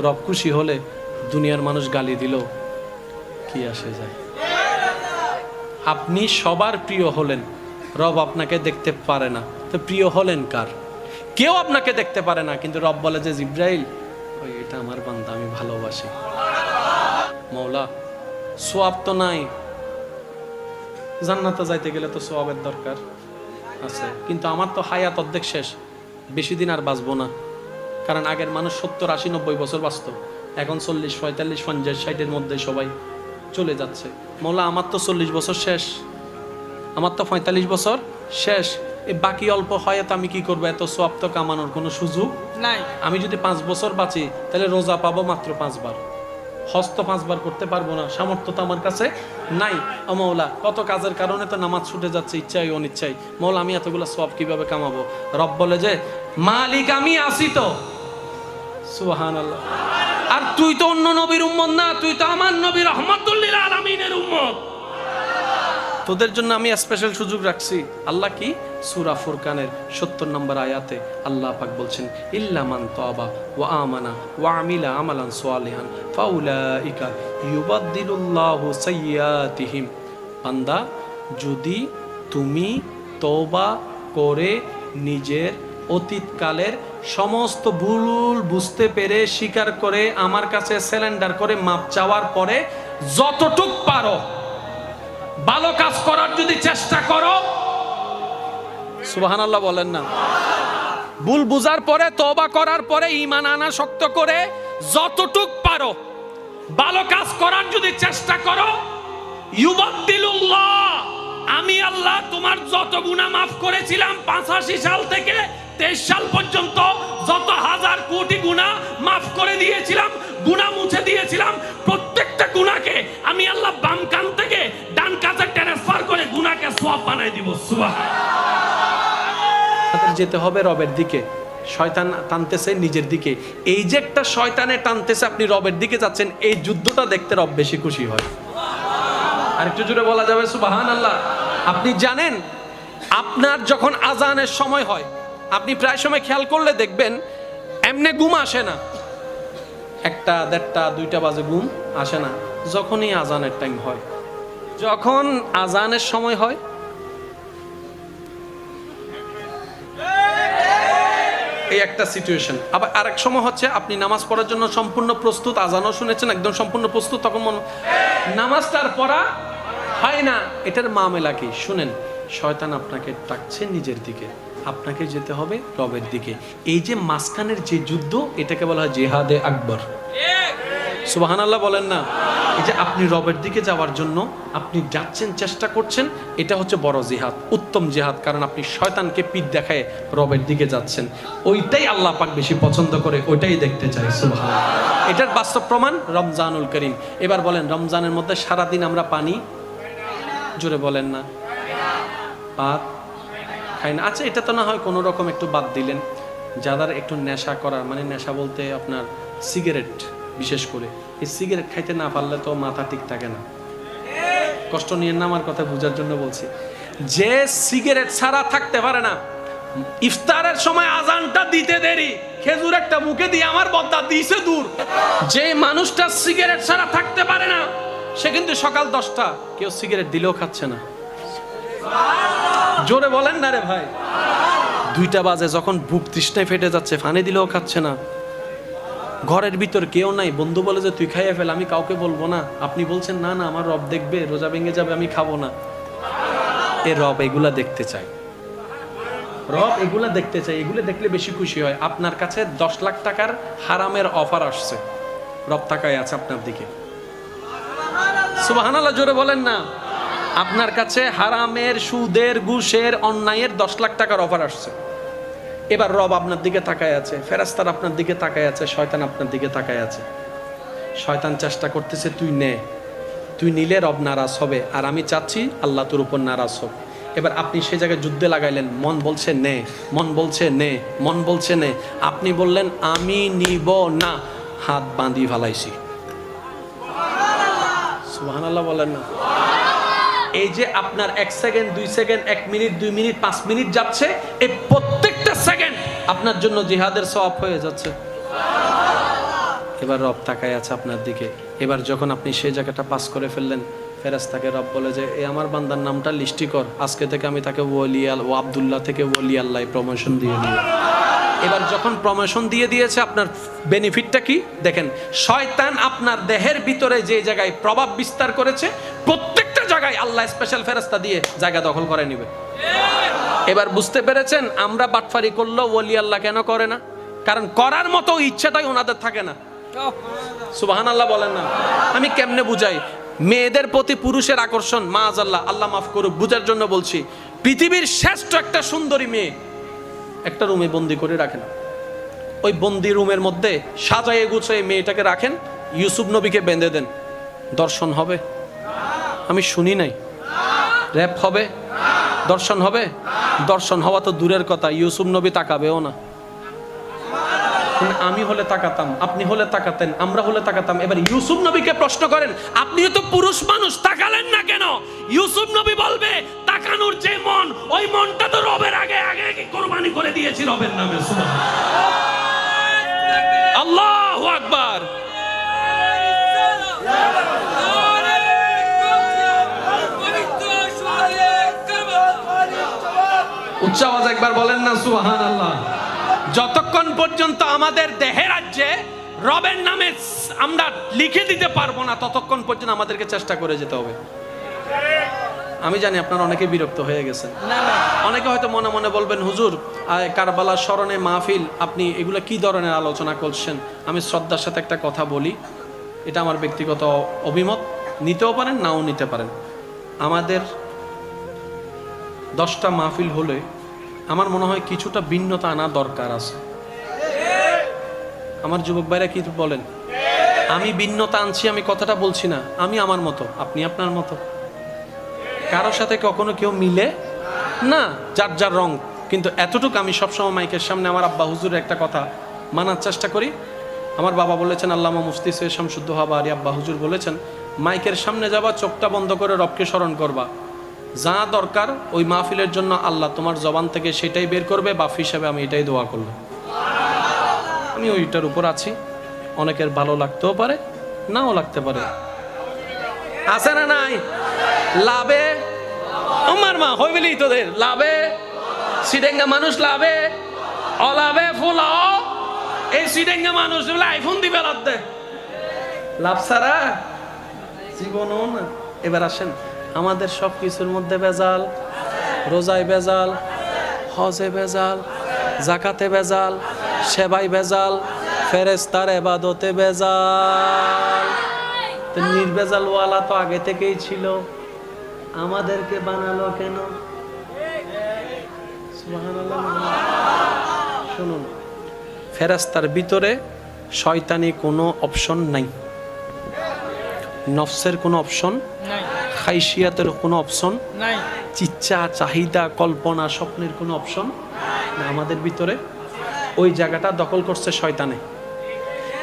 রব খুশি হলে দুনিয়ার মানুষ গালি দিল কি আসে যায়। আপনি সবার প্রিয় হলেন, রব আপনাকে দেখতে পারে না, তো প্রিয় হলেন কার? কেউ আপনাকে দেখতে পারে না, কিন্তু রব বলে যে জিব্রাইল ওই এটা আমার বান্দা, আমি ভালোবাসি। মওলা সোয়াব তো নাই, জান্নাতে যাইতে গেলে তো সোয়াবের দরকার আছে, কিন্তু আমার তো হায়াত অর্ধেক শেষ, বেশি দিন আর বাঁচবো না। কারণ আগের মানুষ 70, 80, 90 বছর বাঁচত, এখন 40, 45, 50, 60-এর মধ্যে সবাই চলে যাচ্ছে। মওলা আমার তো 40 বছর শেষ, আমার তো 45 বছর শেষ, এই বাকি অল্প হায়াত আমি কি করবো? এত সোয়াব তো কামানোর কোনো সুযোগ নাই। আমি যদি 5 বছর বাঁচি তাহলে রোজা পাবো মাত্র 5 বার, হজ তো 5 বার করতে পারবো না, সামর্থ্য তো আমার কাছে নাই। ও মওলা কত কাজের কারণে তো নামাজ ছুটে যাচ্ছে, ইচ্ছাই অনিচ্ছাই। মওলা আমি এতগুলো সওয়াব কিভাবে কামাবো? রব বলে যে মালিক আমি আসি তো। সুবহানাল্লাহ। আর তুই তো অন্য নবীর উম্মত না, তুই তো আমার নবী রাহমাতুল লিল আলামিনের উম্মত, তোদের জন্য আমি স্পেশাল সুযোগ রাখছি। আল্লাহ কি? সূরা ফুরকানের 70 নম্বর আয়াতে আল্লাহ পাক বলছেন ইল্লা মান তাবা ওয়া আমানা ওয়া আমিলা আমালান সালিহান ফাউলাইকা ইউবাদদিলুল্লাহু সাইয়্যাতিহিম। বান্দা, যদি তুমি তওবা করে নিজের অতীতকালের সমস্ত ভুল বুঝতে পেরে স্বীকার করে আমার কাছে সারেন্ডার করে মাপ চাওয়ার পরে যতটুক পারো ভালো কাজ করার যদি চেষ্টা করো, সুবহানাল্লাহ বলেন না, ভুল বুঝার পরে তওবা করার পরে ঈমান আনা শক্ত করে যতটুক পারো ভালো কাজ করার যদি চেষ্টা করো, ইউবাদদিলুল্লাহ, আমি আল্লাহ তোমার যত গুনাহ মাফ করেছিলাম 85 সাল থেকে 23 সাল পর্যন্ত, যত হাজার কোটি গুনাহ মাফ করে দিয়েছিলাম, গুনাহ মুছে দিয়েছিলাম, প্রত্যেকটা গুনাহকে আমি আল্লাহ বাম কান থেকে ডান কাছে ট্রান্সফার করে গুনাহকে সওয়াব বানাই দিব। সুবহানাল্লাহ। যেতে হবে রবের দিকে, শয়তান টানতেছে নিজের দিকে। এই যে একটা শয়তানে টানতেছে, আপনি রবের দিকে যাচ্ছেন, এই যুদ্ধটা দেখতে রব বেশি খুশি হয়। আর একটু জোরে বলা যাবে সুবহানাল্লাহ। আপনি জানেন, আপনার যখন আজানের সময় হয়, আপনি প্রায় সময় খেয়াল করলে দেখবেন এমনি ঘুম আসে না, 1টা, 1:30, 2টা বাজে ঘুম আসে না, যখনই আজানের টাইম হয়, যখন আজানের সময় হয়, এই একটা সিচুয়েশন। আবার আরেক সময় হচ্ছে আপনি নামাজ পড়ার জন্য সম্পূর্ণ প্রস্তুত, আজানও শুনেছেন একদম সম্পূর্ণ প্রস্তুত, তখন নামাজটার পড়া হয় না। এটার মামলা কি শুনেন, শয়তান আপনাকে ডাকছে নিজের দিকে, আপনাকে যেতে হবে রবের দিকে। এই যে মাঝখানের যে যুদ্ধ, এটাকে বলা হয় জিহাদে আকবর। সুবহানাল্লাহ বলেন না। এই যে আপনি রবের দিকে যাওয়ার জন্য আপনি যাচ্ছেন, চেষ্টা করছেন, এটা হচ্ছে বড় জিহাদ, উত্তম জিহাদ। কারণ আপনি শয়তানকে পিঠ দেখায় রবের দিকে যাচ্ছেন, ওইটাই আল্লাহ পাক বেশি পছন্দ করে, ওইটাই দেখতে চাই। সুবহানাল্লাহ। এটার বাস্তব প্রমাণ রমজানুল করিম। এবার বলেন, রমজানের মধ্যে সারাদিন আমরা পানি, জোরে বলেন না, ভাত খাই না। আচ্ছা, এটা তো না হয় কোনো রকম একটু বাদ দিলেন, যাদের একটু নেশা করার, মানে নেশা বলতে আপনার সিগারেট, বিশেষ করে এই সিগারেট খাইতে না পারলে তো মাথা ঠিক থাকে না। কষ্ট নিয়ে না, আমার কথা বোঝার জন্য বলছি। যে সিগারেট ছাড়া থাকতে পারে না, ইফতারের সময় আজানটা দিতে দেরি, খেজুর একটা মুখে দিয়ে আমার বদ্দা দিয়েছে দূর। যে মানুষটা সিগারেট ছাড়া থাকতে পারে না, সে কিন্তু সকাল 10টা কেউ সিগারেট দিলেও খাচ্ছে না। জোরে বলেন না রে ভাই। 2টা বাজে যখন বুক তৃষ্ণায় ফেটে যাচ্ছে, ফানে দিলেও খাচ্ছে না। ঘরের ভিতর কেউ নাই, বন্ধু বলে যে তুই খাইয়ে ফেল, আমি কাউকে বলবো না। আপনি বলছেন না না, আমার রব দেখবে, রোজা ভেঙে যাবে, আমি খাবো না। এ রব এগুলা দেখতে চাই, রব এগুলা দেখতে চাই, এগুলো দেখলে বেশি খুশি হয়। আপনার কাছে 10 লাখ টাকার হারামের অফার আসছে, রব তাকায় আছে আপনার দিকে। সুবহানাল্লাহ, জোরে বলেন না। আপনার কাছে হারামের, সুদের, ঘুষের, অন্যায়ের 10 লাখ টাকার অফার আসছে। এবার রব আপনার দিকে তাকায় আছে, ফেরেশতারা আপনার দিকে তাকায় আছে, শয়তান আপনার দিকে তাকায় আছে। শয়তান চেষ্টা করতেছে তুই নে, তুই নিলে রব নারাজ হবে, আর আমি চাচ্ছি আল্লাহ তোর উপর নারাজ হোক। এবার আপনি সেই জায়গায় যুদ্ধে লাগাইলেন, মন বলছে নে, মন বলছে নে, মন বলছে নে, আপনি বললেন আমি নিব না, হাত বাঁধি ফেলাইছি। সুবহানাল্লাহ বলেন না। এই যে আপনার 1 second, 2 second, 1 minute, 2 minute, 5 minute যাচ্ছে, এই প্রত্যেকটা সেকেন্ড আপনার জন্য জিহাদের সওয়াব হয়ে যাচ্ছে। এবার রব তাকায় আছে আপনার দিকে। এবার যখন আপনি সেই জায়গাটা পাস করে ফেললেন, ফেরেশতাকে রব বলে যে এই আমার বান্দার নামটা লিস্টি কর, আজকে থেকে আমি তাকে ও আব্দুল্লাহ থেকে ওলি আল্লাহ প্রমোশন দিয়ে দিই। এবার যখন প্রমোশন দিয়ে দিয়েছে, আপনার বেনিফিটটা কি দেখেন। শয়তান আপনার দেহের ভিতরে যে জায়গায় প্রভাব বিস্তার করেছে, প্রত্যেকটা জায়গায় আল্লাহ স্পেশাল ফেরেশতা দিয়ে জায়গা দখল করে নেবে। এবার বুঝতে পেরেছেন আমরা বাটফারি করলেও ওলি আল্লাহ কেন করে না? কারণ করার মতো ইচ্ছাটাই ওনাদের থাকে না। সুবহানাল্লাহ বলেন না। আমি কেমনে বুঝাই? মেয়েদের প্রতি পুরুষের আকর্ষণ, মাআজাল্লাহ, আল্লাহ মাফ করুক, বুঝার জন্য বলছি। পৃথিবীর শ্রেষ্ঠ একটা সুন্দরী মেয়ে একটা রুমে বন্দি করে রাখেন, ওই বন্দি রুমের মধ্যে সাজায়ে গুছিয়ে মেয়েটাকে রাখেন, ইউসুফ নবীকে বেঁধে দেন, দর্শন হবে? আমি শুনি নাই। র‍্যাপ হবে? দর্শন হবে? দর্শন হওয়া তো দূরের কথা, ইউসুফ নবী তাকাবেও না। আমি হলে তাকাতাম, আপনি হলে তাকাতেন, আমরা হলে তাকাতাম। এবার ইউসুফ নবীকে প্রশ্ন করেন, আপনিও তো পুরুষ মানুষ, তাকালেন না কেন? ইউসুফ নবী বলবে, তাকানোর যে মন, ওই মনটা তো রবের আগে আগে কোরবানি করে দিয়েছি রবের নামে। সুবহানাল্লাহ, আল্লাহু আকবার। উচ্চ আওয়াজ একবার বলেন না সুবহানাল্লাহ। যতক্ষণ পর্যন্ত আমাদের দেহের রাজ্যে রবের নামে আমরা লিখে দিতে পারবো না, ততক্ষণ পর্যন্ত আমাদেরকে চেষ্টা করে যেতে হবে। আমি জানি আপনারা অনেকে বিরক্ত হয়ে গেছেন, অনেকে হয়তো মনে মনে বলবেন, হুজুর কারবালার স্মরণে মাহফিল, আপনি এগুলো কি ধরনের আলোচনা করছেন? আমি শ্রদ্ধার সাথে একটা কথা বলি, এটা আমার ব্যক্তিগত অভিমত, নিতেও পারেন নাও নিতে পারেন। আমাদের 10টা মাহফিল হলে আমার মনে হয় কিছুটা ভিন্নতা আনা দরকার আছে। আমার যুবক ভাইরা কি বলেন? আমি ভিন্নতা আনছি, আমি কথাটা বলছি না, আমি আমার মতো, আপনি আপনার মতো, কারোর সাথে কখনো কেউ মিলে না, যার যার রং। কিন্তু এতটুকু আমি সবসময় মাইকের সামনে আমার আব্বা হুজুরের একটা কথা মানার চেষ্টা করি। আমার বাবা বলেছেন, আল্লামা মুফতি সৈয়দ শামসুদ্দোহা বারী আব্বা হুজুর বলেছেন, মাইকের সামনে যাবা, চোখটা বন্ধ করে রবকে স্মরণ করবা, যা দরকার ওই মাহফিলের জন্য আল্লাহ তোমার জবান থেকে সেটাই বের করবে, বাফ হিসাবে আমি এটাই দোয়া করলাম। আমি ওইটার উপর আছি, অনেকের ভালো লাগতেও পারে, নাও লাগতে পারে। আছে না নাই? লাভে আমার মা হইবেলি তোদের লাভে সিডেঙ্গা মানুষ, লাভে অলাভে ফুলাও। এই সিডেঙ্গা মানুষ আইফোন দিবে লাভতে, লাভ ছাড়া জীবনও না। এবার আসেন, আমাদের সব কিছুর মধ্যে ভেজাল, রোজায় ভেজাল, হজে ভেজাল, জাকাতে ভেজাল, সেবাই ভেজাল, ফেরেশতার ইবাদতে ভেজাল। তো নির্ভেজাল ওয়ালা তো আগে থেকেই ছিল, আমাদেরকে বানালো কেন? সুবহানাল্লাহ। শুনুন, ফেরেশতার ভিতরে শয়তানি কোনো অপশন নাই, নফসের কোনো অপশন নাই, খাইশিয়াতের কোনো অপশন নাই, ইচ্ছা চাহিদা কল্পনা স্বপ্নের কোনো অপশন না। আমাদের ভিতরে ওই জায়গাটা দখল করছে শয়তানে।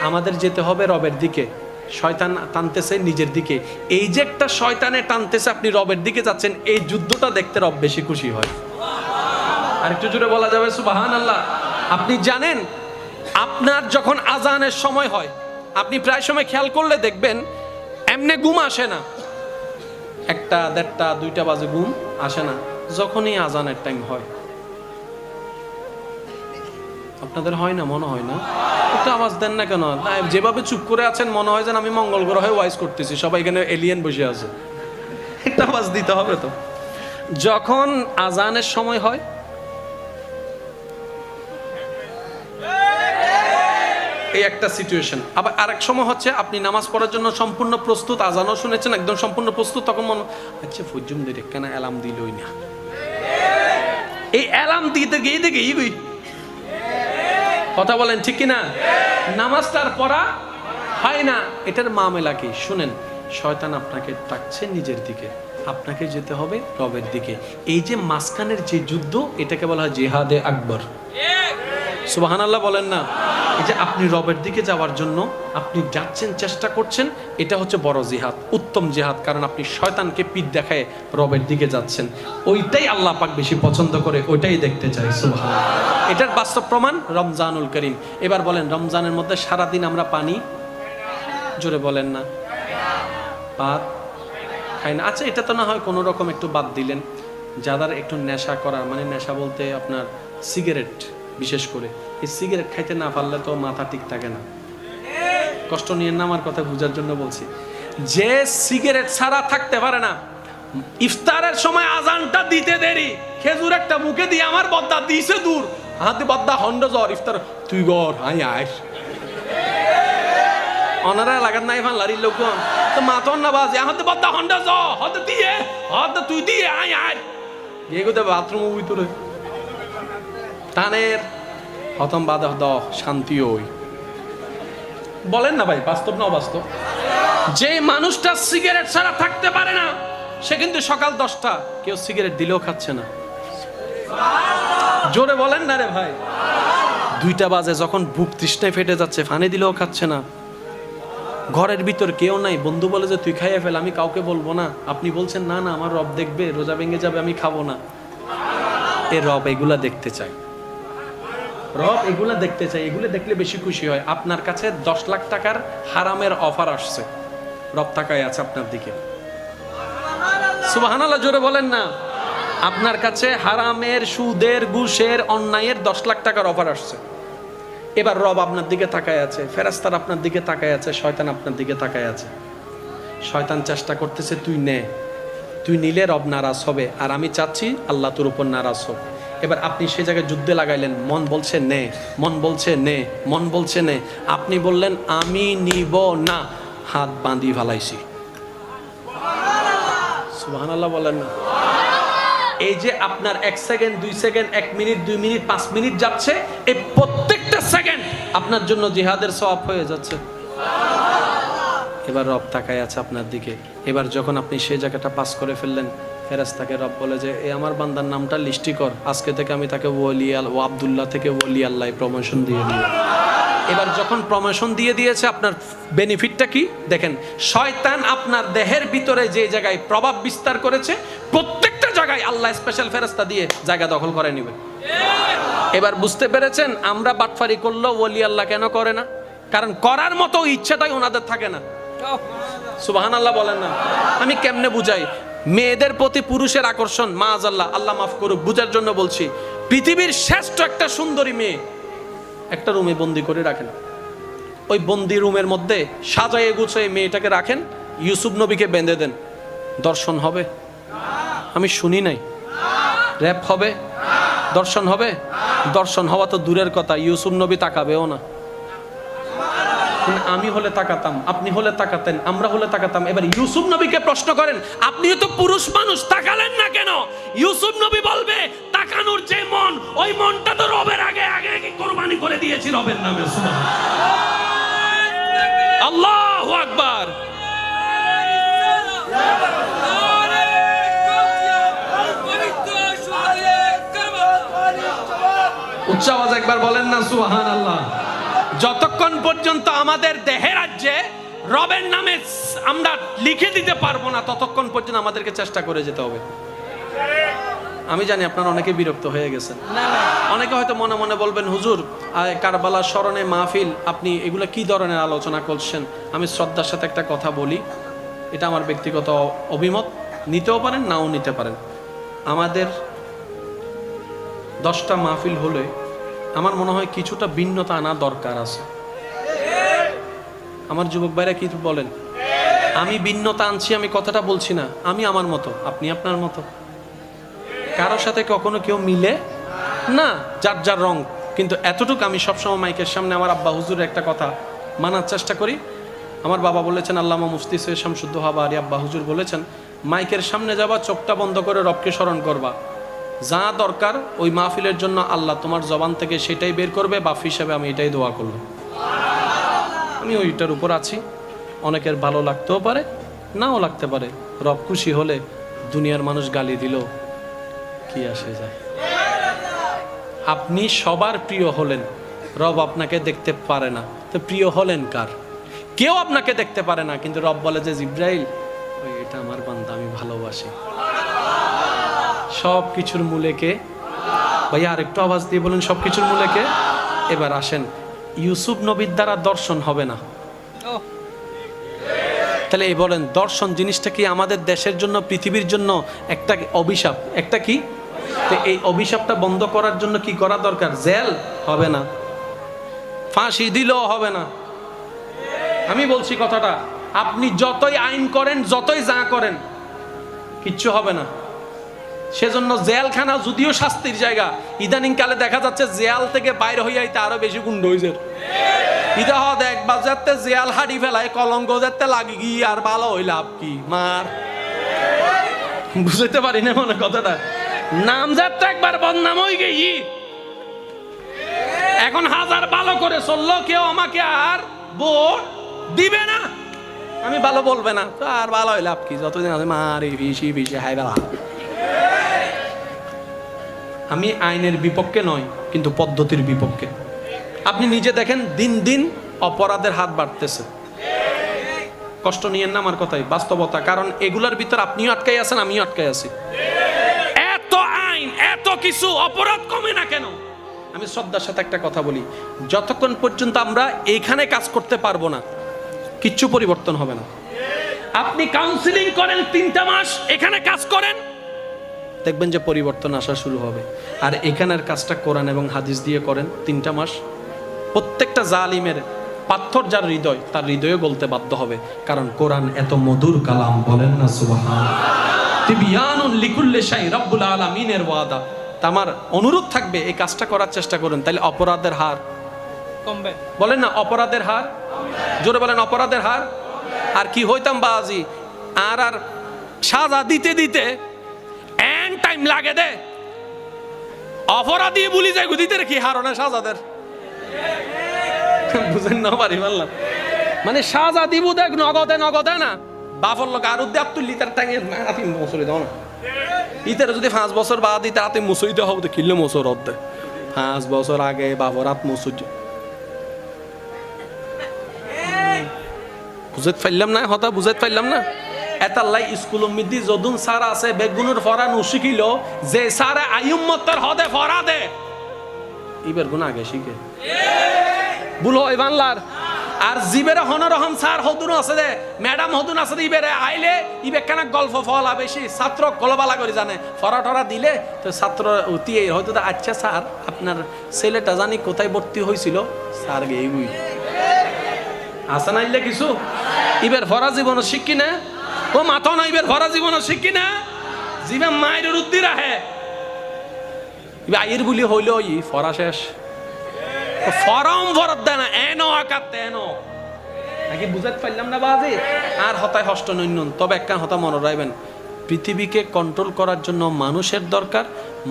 আমাদের যেতে হবে রবের দিকে, শয়তান টানতেছে নিজের দিকে। এই যে একটা শয়তানে টানতেছে, আপনি রবের দিকে যাচ্ছেন, এই যুদ্ধটা দেখতে রব বেশি খুশি হয়। আর একটু জোরে বলা যাবে সুবহানাল্লাহ। আপনি জানেন, আপনার যখন আজানের সময় হয়, আপনি প্রায় সময় খেয়াল করলে দেখবেন এমনি ঘুম আসে না, 1টা 1:30 2টা বাজে ঘুম আসে না, যখনই আজানের টাইম হয়। আপনাদের হয় না? মনে হয় না? একটু আওয়াজ দেন না কেন? যেভাবে চুপ করে আছেন মনে হয় যেন আমি মঙ্গল গ্রহে ওয়াইজ করতেছি, সবাই এখানে এলিয়েন বসে আছে। একটা আওয়াজ দিতে হবে তো। যখন আজানের সময় হয়, এই একটা সিচুয়েশন। আবার আরেক সময় হচ্ছে আপনি নামাজ পড়ার জন্য সম্পূর্ণ প্রস্তুত, আজানও শুনেছেন, একদম সম্পূর্ণ প্রস্তুত, তখন মনে আচ্ছা ফজুম দিলে কেন অ্যালার্ম দিলই না। এই অ্যালার্ম দিতে গিয়ে গই কথা বলেন ঠিক কিনা? নামাজটার পড়া হয় না। এটার মামলা কি শুনেন, শয়তান আপনাকে ডাকছে নিজের দিকে, আপনাকে যেতে হবে রবের দিকে। এই যে মাঝখানের যে যুদ্ধ, এটাকে বলা হয় জিহাদে আকবর। সুবহানাল্লাহ বলেন না। এই যে আপনি রবের দিকে যাওয়ার জন্য আপনি যাচ্ছেন, চেষ্টা করছেন, এটা হচ্ছে বড় জিহাদ, উত্তম জিহাদ। কারণ আপনি শয়তানকে পিঠ দেখায় রবের দিকে যাচ্ছেন, ওইটাই আল্লাহ পাক বেশি পছন্দ করে, ওইটাই দেখতে চাই। সুবহানাল্লাহ। এটার বাস্তব প্রমাণ রমজানুল করিম। এবার বলেন, রমজানের মধ্যে সারাদিন আমরা পানি জোরে বলেন না, ভাত খাই না। আচ্ছা, এটা তো না হয় কোনো রকম একটু বাদ দিলেন, যাদের একটু নেশা করার, মানে নেশা বলতে আপনার সিগারেট, বিশেষ করে এই সিগারেট খাইতে না পারলে তো মাথা ঠিক থাকে না। কষ্ট নিয়ে না, আমার কথা বোঝার জন্য বলছি। যে সিগারেট ছাড়া থাকতে পারে না, ইফতারের সময় আজানটা দিতে দেরি, খেজুর একটা মুখে দিয়ে আমার বদ্দা দিছে দূর, হাতে বদ্দা হন্ড জ্বর, ইফতার তুই গর হাই আইস অনারা লাগাত নাই ফান লারির লোক তো মাতন না বাজে, হাতে বদ্দা হন্ড জ হাতে দিয়ে হাতে তুই দিয়ে আই আই এগুতে বাথরুম ভিতরে টানের হতম বাদা দ শান্তি ওই বলেন না ভাই, বাস্তব না অবাস্তব? যে মানুষটা সিগারেট ছাড়া থাকতে পারে না, সে কিন্তু সকাল 10টা কেউ সিগারেট দিলেও খাচ্ছে না। জোরে বলেন না রে ভাই। 2টা বাজে যখন বুক তৃষ্ণায় ফেটে যাচ্ছে, ফানে দিলেও খাচ্ছে না। ঘরের ভিতর কেউ নাই, বন্ধু বলে যে তুই খাইয়ে ফেল, আমি কাউকে বলবো না। আপনি বলছেন না না আমার রব দেখবে, রোজা ভেঙে যাবে, আমি খাবো না। এ রব এগুলা দেখতে চাই, রব এগুলা দেখতে চাই, এগুলো দেখলে বেশি খুশি হয়। আপনার কাছে 10 লাখ টাকার হারামের অফার আসছে, রব তাকায় আছে আপনার দিকে। সুবহানাল্লাহ, জোরে বলেন না। আপনার কাছে হারামের, সুদের, ঘুষের, অন্যায়ের 10 লাখ টাকার অফার আসছে। এবার রব আপনার দিকে তাকায় আছে, ফেরেশতারা আপনার দিকে তাকায় আছে, শয়তান আপনার দিকে তাকায় আছে। শয়তান চেষ্টা করতেছে তুই নে, তুই নিলে রব নারাজ হবে, আর আমি চাচ্ছি আল্লাহ তোর উপর নারাজ হোক। এবার আপনি সে জায়গায় যুদ্ধে লাগাইলেন, মন বলছে নে, মন বলছে নে, মন বলছে নে। আপনি বললেন আমি নিব না, হাত বাঁধি ফেলাইছি। সুবহানাল্লাহ বলেন না। এই যে আপনার 1 second, 2 second, 1 minute, 2 minute, 5 minute যাচ্ছে, এই প্রত্যেকটা সেকেন্ড আপনার জন্য জিহাদের সওয়াব হয়ে যাচ্ছে। এবার রব তাকায় আছে আপনার দিকে। এবার যখন আপনি সেই জায়গাটা পাস করে ফেললেন, ফেরেশতাকে রব বলে যে এই আমার বান্দার নামটা লিস্টি কর, আজকে থেকে আমি তাকে ওলি ও আব্দুল্লাহ থেকে ওলি আল্লাহ প্রমোশন দিয়ে দিই। এবার যখন প্রমোশন দিয়ে দিয়েছে, আপনার বেনিফিটটা কি দেখেন। শয়তান আপনার দেহের ভিতরে যে জায়গায় প্রভাব বিস্তার করেছে, প্রত্যেকটা জায়গায় আল্লাহ স্পেশাল ফেরেশতা দিয়ে জায়গা দখল করে নেবে। এবার বুঝতে পেরেছেন আমরা বাটফারি করলেও ওলি আল্লাহ কেন করে না? কারণ করার মতো ইচ্ছাটাই ওনাদের থাকে না। সুবহানাল্লাহ বলেন না। আমি কেমনে বুঝাই? মেয়েদের প্রতি পুরুষের আকর্ষণ, মাআজাল্লাহ, আল্লাহ মাফ করুক, বুঝার জন্য বলছি। পৃথিবীর শ্রেষ্ঠ একটা সুন্দরী মেয়ে একটা রুমে বন্দি করে রাখেন, ওই বন্দি রুমের মধ্যে সাজায়ে গুছিয়ে মেয়েটাকে রাখেন, ইউসুফ নবীকে বেঁধে দেন, দর্শন হবে? আমি শুনি নাই। র‍্যাপ হবে? দর্শন হবে? দর্শন হওয়া তো দূরের কথা, ইউসুফ নবী তাকাবেও না। আমি হলে তাকাতাম, আপনি হলে তাকাতেন, আমরা হলে তাকাতাম। এবার ইউসুফ নবীকে প্রশ্ন করেন, আপনিও তো পুরুষ মানুষ, তাকালেন না কেন? ইউসুফ নবী বলবে তাকানোর যে মন, ওই মনটা তো রবের আগে আগে কোরবানি করে দিয়েছি রবের নামে। সুবহানাল্লাহ, আল্লাহু আকবার। উচ্চ আওয়াজ একবার বলেন না সুবহানাল্লাহ। যতক্ষণ পর্যন্ত আমাদের দেহের রাজ্যে রবের নামে আমরা লিখে দিতে পারবো না, ততক্ষণ পর্যন্ত আমাদেরকে চেষ্টা করে যেতে হবে। আমি জানি আপনারা অনেকে বিরক্ত হয়ে গেছেন, অনেকে হয়তো মনে মনে বলবেন হুজুর কারবালার স্মরণে মাহফিল, আপনি এগুলো কি ধরনের আলোচনা করছেন? আমি শ্রদ্ধার সাথে একটা কথা বলি, এটা আমার ব্যক্তিগত অভিমত, নিতেও পারেন নাও নিতে পারেন। আমাদের 10টা মাহফিল হলে আমার মনে হয় কিছুটা ভিন্নতা আনা দরকার আছে। আমার যুবক ভাইরা কি বলেন? আমি ভিন্নতা আনছি, আমি কথাটা বলছি না, আমি আমার মতো, আপনি আপনার মতো, কারোর সাথে কখনো কেউ মিলে না, যার যার রং। কিন্তু এতটুকু আমি সবসময় মাইকের সামনে আমার আব্বা হুজুরের একটা কথা মানার চেষ্টা করি। আমার বাবা বলেছেন, আল্লামা মুফতি সৈয়দ শামসুদ্দোহা বারী আব্বা হুজুর বলেছেন, মাইকের সামনে যাবা, চোখটা বন্ধ করে রবকে স্মরণ করবা, যা দরকার ওই মাহফিলের জন্য আল্লাহ তোমার জবান থেকে সেটাই বের করবে, বাপ হিসাবে আমি এটাই দোয়া করলাম। আমি ওইটার উপর আছি। অনেকের ভালো লাগতেও পারে, নাও লাগতে পারে। রব খুশি হলে দুনিয়ার মানুষ গালি দিল কি আসে যায়। আপনি সবার প্রিয় হলেন, রব আপনাকে দেখতে পারে না, তো প্রিয় হলেন কার? কেউ আপনাকে দেখতে পারে না, কিন্তু রব বলে যে জিব্রাইল, ওই এটা আমার বান্দা, আমি ভালোবাসি। সব কিছুর মূলে কে? ভাইয়া আরেকটু আওয়াজ দিয়ে বলেন, সব কিছুর মূলে কে? এবার আসেন, ইউসুফ নবীর দ্বারা দর্শন হবে না, তাহলে এই বলেন, দর্শন জিনিসটা কি আমাদের দেশের জন্য, পৃথিবীর জন্য একটা অভিশাপ, একটা কি? তো এই অভিশাপটা বন্ধ করার জন্য কি করা দরকার? জেল হবে না, ফাঁসি দিলেও হবে না। আমি বলছি কথাটা, আপনি যতই আইন করেন, যতই যা করেন, কিচ্ছু হবে না। সেজন্য জেলখানা যদিও শাস্তির জায়গা, ইদানিং কালে দেখা যাচ্ছে জেল থেকে বাইরে হইয়াইতে আরো বেশি গুন্ড হয়েছে। ইদা দেখ বাজাতে জেল হাড়ি ফেলায় কলঙ্ক যাতে লাগি গিয়ে আর ভালো হইল আপ কি মার, বুঝতে পারি না মনে কথাটা। নাম যাত্রা একবার বদনাম হয়ে গেই, এখন হাজার ভালো করে চললো, কেউ আমাকে আর ভোট দিবে না, আমি ভালো বলবে না, তো আর ভালো হইল আপ কি, যতদিন আছে মারি ভিসি ভিসি হাই বেলা। আমি আইনের বিপক্ষে নয়, কিন্তু পদ্ধতির বিপক্ষে। আপনি নিজে দেখেন, দিন দিন অপরাধের হাত বাড়তেছে। কষ্ট নিয়েন না আমার কথাই, বাস্তবতা। কারণ এগুলার ভিতর আপনিও আটকাই আছেন, আমিও আটকাই আছি। এত আইন, এত কিছু, অপরাধ কমে না কেন? আমি শ্রদ্ধার সাথে একটা কথা বলি, যতক্ষণ পর্যন্ত আমরা এইখানে কাজ করতে পারবো না, কিচ্ছু পরিবর্তন হবে না। আপনি কাউন্সিলিং করেন 3টা মাস, এখানে কাজ করেন, দেখবেন যে পরিবর্তন আসা শুরু হবে। আর এখানের কাজটা কোরআন এবং হাদিস দিয়ে করেন 3টা মাস, প্রত্যেকটা জালিমের পাথর যার হৃদয়, তার হৃদয়ে গলতে বাধ্য হবে। কারণ কোরআন এত মধুর কালাম, বলেন না সুবহানাল্লাহ। তিবিয়ানুন লিকুল্লি শাই, রব্বুল আলামিনের ওয়াদা। তা আমার অনুরোধ থাকবে, এই কাজটা করার চেষ্টা করুন, তাহলে অপরাধের হার কমবে। বলেন না অপরাধের হার, জোরে বলেন অপরাধের হার। আর কি হইতাম বাজি, আর সাজা দিতে দিতে এন্ড টাইম লাগে দে, অপরাধী বলি যায় দিতে কি হারণে সাজাদের, বুঝেন না পারি বললাম। মানে সাজা দিব দেখ নগদে নগদে না, বাপর লোক আর উদ্যাপ তুললি তার টাঙে হাতি মসুরি দাও না। ইতার যদি 5 বছর বাদ ইতার হাতে মুসুইতে হবে, কিনলে মোসর অর্ধে 5 বছর আগে বাপর হাত মুসুর। বুঝতে পারলাম না হতা, বুঝতে পারলাম না। এতাল্লাই স্কুল মিদি যদুন সার আছে বেগুনুর ফরা নুশিকিল, যে সারে আইউম্মতর হদে ফরা দে, ইবের গুণ আগে শিখে ভুল হয় বাংলার। আর জিবের হনরহম স্যার হদুন আছে দে, ম্যাডাম হদুন আছে দে, ইবেরে আইলে ইবে কেন গল্প ফলা বেশি, ছাত্র কলবালা করে জানে, ফরা টরা দিলে তো ছাত্র অতি হয়তো। আচ্ছা স্যার, আপনার ছেলেটা জানি কোথায় ভর্তি হয়েছিল, স্যার গে বুই আসা নাইলে কিছু, ইবের ফরা জীবন শিক্ষি না, ও মাথা না, ইবের ফরা জীবন শিক্ষি না, জিবে মায়ের উদ্দি রাহে, ইবে আইয়ের বুলি হইল ই ফরা শেষ, ফরম ফরত দেয় না, এনো আকাতে এনো নাকি, বুঝাতে পারলাম না বাজে। আর হতায় হষ্ট নৈন্যন। তবে একটা হতা মনে রাখবেন, পৃথিবীকে কন্ট্রোল করার জন্য মানুষের দরকার।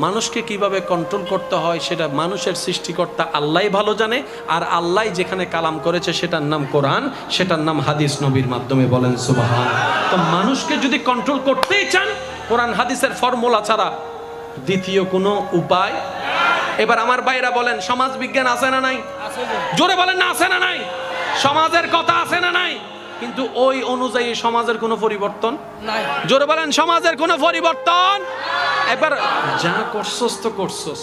মানুষকে কিভাবে কন্ট্রোল করতে হয় সেটা মানুষের সৃষ্টিকর্তা আল্লাহ ভালো জানে। আর আল্লাহ যেখানে কালাম করেছে সেটার নাম কোরআন, সেটার নাম হাদিস, নবীর মাধ্যমে, বলেন সুবহানাল্লাহ। তো মানুষকে যদি কন্ট্রোল করতেই চান, কোরআন হাদিসের ফর্মুলা ছাড়া দ্বিতীয় কোনো উপায়। এবার আমার ভাইরা বলেন, সমাজ বিজ্ঞান আছে না নাই? জোরে বলেন না আছে না নাই? সমাজের কথা আছে না নাই? কিন্তু ওই অনুযায়ী সমাজের কোনো পরিবর্তন নাই। জোরে বলেন সমাজের কোনো পরিবর্তন। এবার যা করছস তো করছস,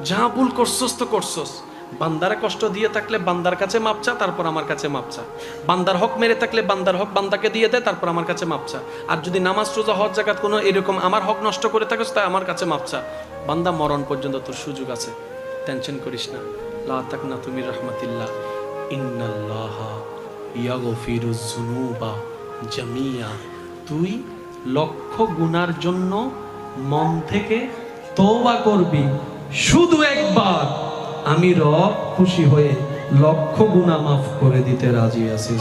যা ভুল করছস তো করছস। বান্দারে কষ্ট দিয়ে থাকলে বান্দার কাছে মাপ চা, তারপর আমার কাছে মাপ চা। বান্দার হক মেরে থাকলে বান্দার হক বান্দাকে দিয়ে দে, তারপর আমার কাছে মাপ চা। আর যদি নামাজ রোজা হজ যাকাত কোনো এরকম আমার হক নষ্ট করে থাকিস, তাই আমার কাছে মাপ চা। বান্দা মরণ পর্যন্ত তোর সুযোগ আছে, টেনশন করিস না। লা তাকনাতু মির রাহমাতিল্লাহ, ইন্নাল্লাহা ইয়াগফিরুজ যুনুবা জামিয়া। তুই লক্ষ গুনার জন্য মন থেকে তওবা করবি, শুধু একবার আমি রব খুশি হয়ে লক্ষ গুনাহ মাফ করে দিতে রাজি আছি।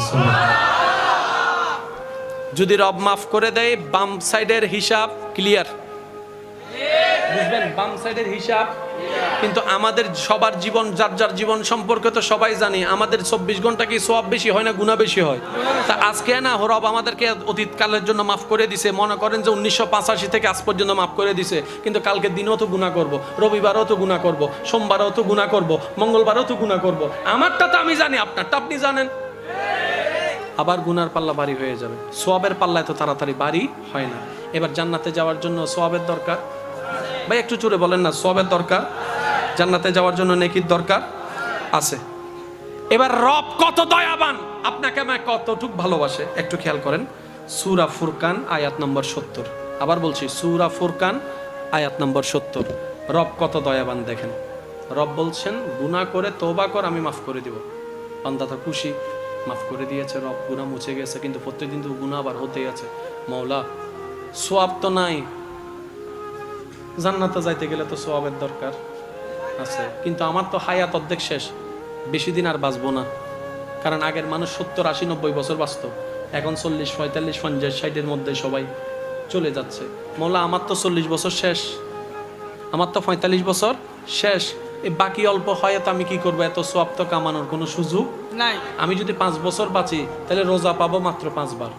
যদি রব মাফ করে দেয়, বাম সাইডের হিসাব ক্লিয়ার, বুঝবেন? বাম সাইডের হিসাব। কিন্তু আমাদের সবার জীবন, যার যার জীবন সম্পর্কে তো সবাই জানি। আমাদের 24 ঘন্টা কি সওয়াব বেশি হয় না গুনাহ বেশি হয়? তা আজকে না রব আমাদেরকে অতীতকালের জন্য মাফ করে দিছে। মনে করেন যে 1985 থেকে আজ পর্যন্ত মাফ করে দিছে, কিন্তু কালকের দিনও তো গুনাহ করব, রবিবারও তো গুনাহ করব, সোমবারও তো গুনাহ করব, মঙ্গলবারও তো গুনাহ করব। আমারটা তো আমি জানি, আপনারটা আপনি জানেন। আবার গুনার পাল্লা ভারী হয়ে যাবে, সওয়াবের পাল্লা এত তাড়াতাড়ি ভারী হয় না। এবার জান্নাতে যাওয়ার জন্য সওয়াবের দরকার। ভাই একটু জোরে বলেন না, সওয়াবের দরকার। জান্নাতে যাওয়ার জন্য নেকির দরকার আছে। এবার রব কত দয়াবান আপনাকে আমাকে কতটুক ভালোবাসে একটু খেয়াল করেন। সূরা ফুরকান আয়াত নম্বর 70। আবার বলছি, সূরা ফুরকান আয়াত নম্বর 70। রব কত দয়াবান দেখেন। রব বলছেন, গুনাহ করে তওবা কর, আমি মাফ করে দিব। বান্দা তো খুশি, মাফ করে দিয়েছে রব, গুনাহ মুছে গেছে, কিন্তু প্রত্যেকদিন তো গুনাহ আবার হতেই আছে। মওলা সওয়াব তো নাই, জান্নাতে যাইতে গেলে তো সওয়াবের দরকার আছে, কিন্তু আমার তো হায়াত অর্ধেক শেষ, বেশি দিন আর বাঁচবো না। কারণ আগের মানুষ 70, 80, 90 বছর বাঁচত, এখন 40, 45, 50, 60-এর মধ্যে সবাই চলে যাচ্ছে। মওলা আমার তো 40 বছর শেষ, আমার তো 45 বছর শেষ, এই বাকি অল্প হায়াত আমি কি করবো? এত সওয়াব তো কামানোর কোনো সুযোগ নাই। আমি যদি 5 বছর বাঁচি তাহলে রোজা পাবো মাত্র 5 বার।